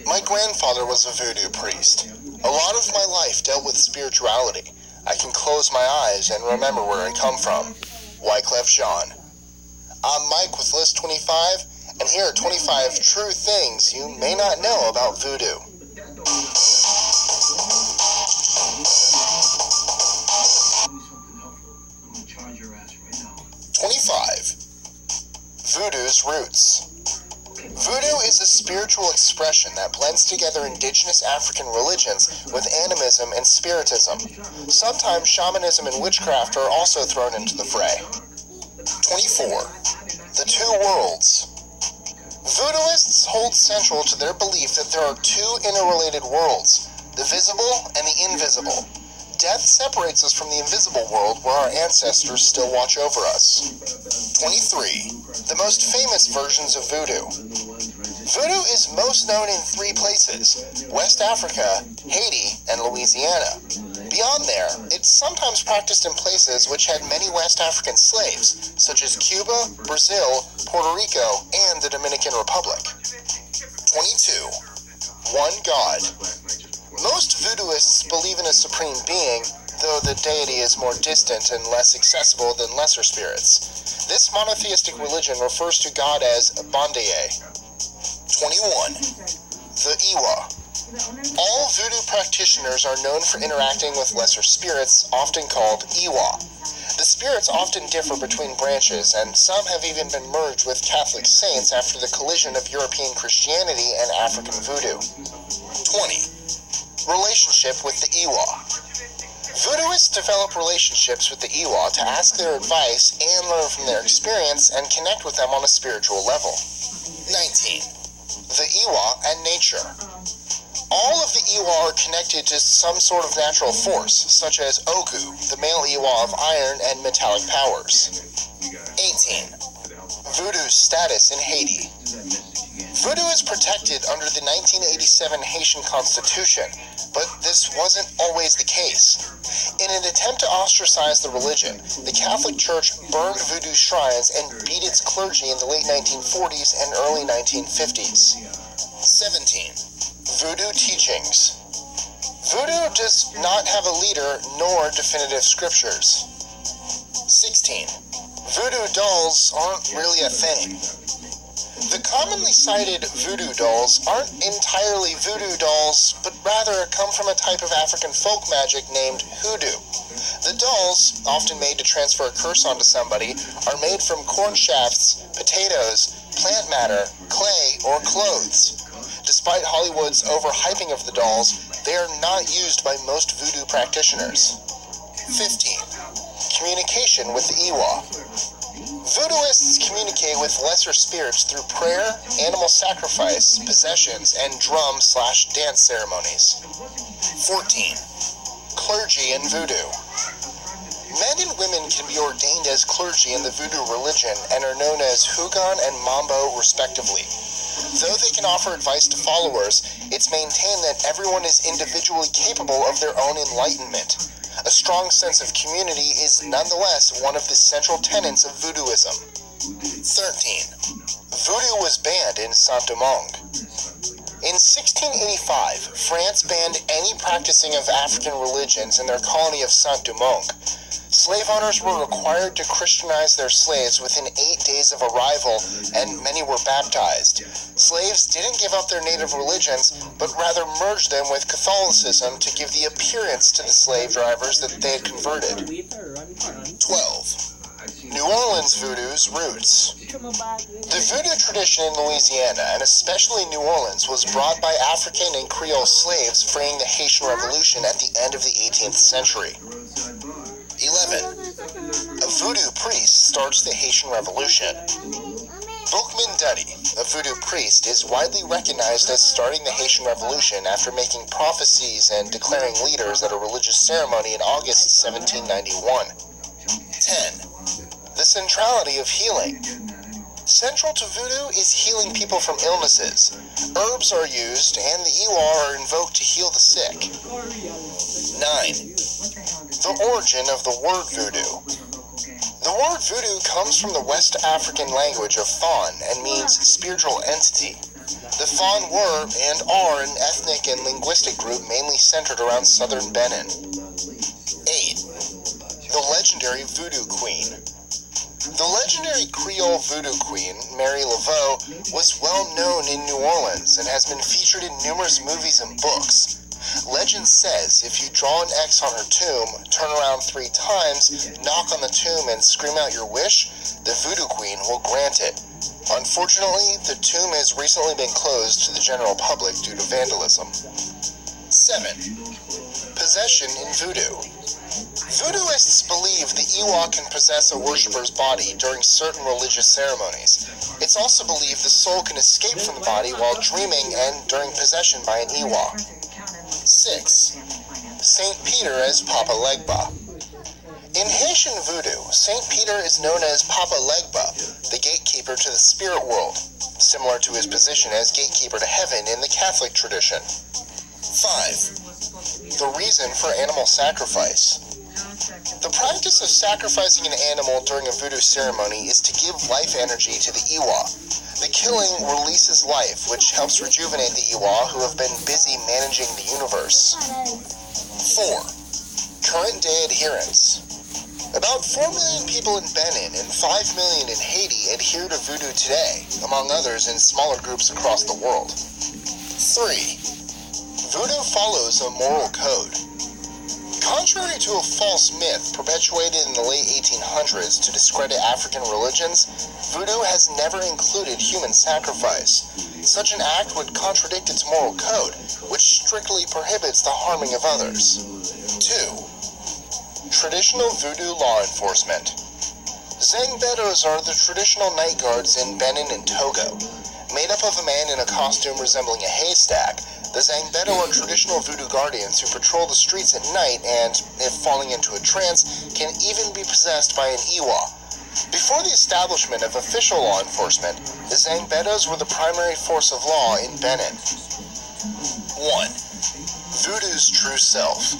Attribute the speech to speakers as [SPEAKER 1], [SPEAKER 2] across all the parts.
[SPEAKER 1] My grandfather was a voodoo priest. A lot of my life dealt with spirituality. I can close my eyes and remember where I come from. Wyclef Jean. I'm Mike with List 25, and here are 25 true things you may not know about voodoo. Voodoo's roots. Voodoo is a spiritual expression that blends together indigenous African religions with animism and spiritism. Sometimes shamanism and witchcraft are also thrown into the fray. 24. The two worlds. Voodooists hold central to their belief that there are two interrelated worlds, the visible and the invisible. Death separates us from the invisible world where our ancestors still watch over us. 23. The most famous versions of voodoo. Voodoo is most known in three places: West Africa, Haiti, and Louisiana. Beyond there, it's sometimes practiced in places which had many West African slaves, such as Cuba, Brazil, Puerto Rico, and the Dominican Republic. 22. One God. Most voodooists believe in a supreme being, though the deity is more distant and less accessible than lesser spirits. This monotheistic religion refers to God as Bandaye. 21. The Iwa. All voodoo practitioners are known for interacting with lesser spirits, often called Iwa. The spirits often differ between branches, and some have even been merged with Catholic saints after the collision of European Christianity and African voodoo. 20. Relationship with the Iwa. Voodooists develop relationships with the Iwa to ask their advice and learn from their experience and connect with them on a spiritual level. 19. The Iwa and nature. All of the Iwa are connected to some sort of natural force, such as Ogu, the male Iwa of iron and metallic powers. 18. Voodoo's status in Haiti. Voodoo is protected under the 1987 Haitian Constitution, but this wasn't always the case. In an attempt to ostracize the religion, the Catholic Church burned voodoo shrines and beat its clergy in the late 1940s and early 1950s. 17. Voodoo teachings. Voodoo does not have a leader nor definitive scriptures. 16. Voodoo dolls aren't really a thing. The commonly cited voodoo dolls aren't entirely voodoo dolls, but rather come from a type of African folk magic named hoodoo. The dolls, often made to transfer a curse onto somebody, are made from corn shafts, potatoes, plant matter, clay, or clothes. Despite Hollywood's overhyping of the dolls, they are not used by most voodoo practitioners. 15. Communication with the Iwa. Voodooists communicate with lesser spirits through prayer, animal sacrifice, possessions, and drum/dance ceremonies. 14. Clergy in voodoo. Men and women can be ordained as clergy in the voodoo religion and are known as Hugon and Mambo respectively. Though they can offer advice to followers, it's maintained that everyone is individually capable of their own enlightenment. A strong sense of community is nonetheless one of the central tenets of voodooism. 13. Voodoo was banned in Saint-Domingue. In 1685, France banned any practicing of African religions in their colony of Saint-Domingue. Slave owners were required to Christianize their slaves within 8 days of arrival, and many were baptized. Slaves didn't give up their native religions, but rather merged them with Catholicism to give the appearance to the slave drivers that they had converted. 12. New Orleans voodoo's roots. The voodoo tradition in Louisiana, and especially New Orleans, was brought by African and Creole slaves freeing the Haitian Revolution at the end of the 18th century. 11. A voodoo priest starts the Haitian Revolution. Boukman Dutty, a voodoo priest, is widely recognized as starting the Haitian Revolution after making prophecies and declaring leaders at a religious ceremony in August 1791. 10. The centrality of healing. Central to voodoo is healing people from illnesses. Herbs are used, and the Iwa are invoked to heal the sick. 9. The origin of the word voodoo. The word voodoo comes from the West African language of Fon and means spiritual entity. The Fon were and are an ethnic and linguistic group mainly centered around southern Benin. 8. The legendary Voodoo Queen. The legendary Creole voodoo queen, Mary Laveau, was well known in New Orleans and has been featured in numerous movies and books. Legend says if you draw an X on her tomb, turn around 3 times, knock on the tomb, and scream out your wish, the Voodoo Queen will grant it. Unfortunately, the tomb has recently been closed to the general public due to vandalism. 7. Possession in Voodoo. Voodooists believe the Iwa can possess a worshiper's body during certain religious ceremonies. It's also believed the soul can escape from the body while dreaming and during possession by an Iwa. 6. Saint Peter as Papa Legba. In Haitian voodoo, Saint Peter is known as Papa Legba, the gatekeeper to the spirit world, similar to his position as gatekeeper to heaven in the Catholic tradition. 5. The reason for animal sacrifice. The practice of sacrificing an animal during a voodoo ceremony is to give life energy to the Iwa. The killing releases life, which helps rejuvenate the Iwa who have been busy managing the universe. 4. Current day adherence. About 4 million people in Benin and 5 million in Haiti adhere to voodoo today, among others in smaller groups across the world. 3. Voodoo follows a moral code. Contrary to a false myth perpetuated in the late 1800s to discredit African religions, voodoo has never included human sacrifice. Such an act would contradict its moral code, which strictly prohibits the harming of others. 2. Traditional voodoo law enforcement. Zangbetos are the traditional night guards in Benin and Togo. Made up of a man in a costume resembling a haystack, the Zangbeto are traditional voodoo guardians who patrol the streets at night and, if falling into a trance, can even be possessed by an Iwa. Before the establishment of official law enforcement, the Zangbetos were the primary force of law in Benin. 1. Voodoo's true self.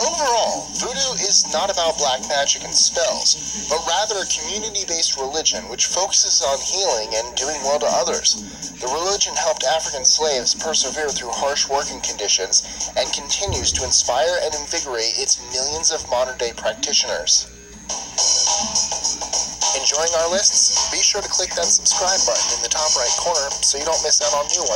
[SPEAKER 1] Overall, voodoo is not about black magic and spells, but rather a community-based religion which focuses on healing and doing well to others. The religion helped African slaves persevere through harsh working conditions and continues to inspire and invigorate its millions of modern-day practitioners. Enjoying our lists? Be sure to click that subscribe button in the top right corner so you don't miss out on new ones.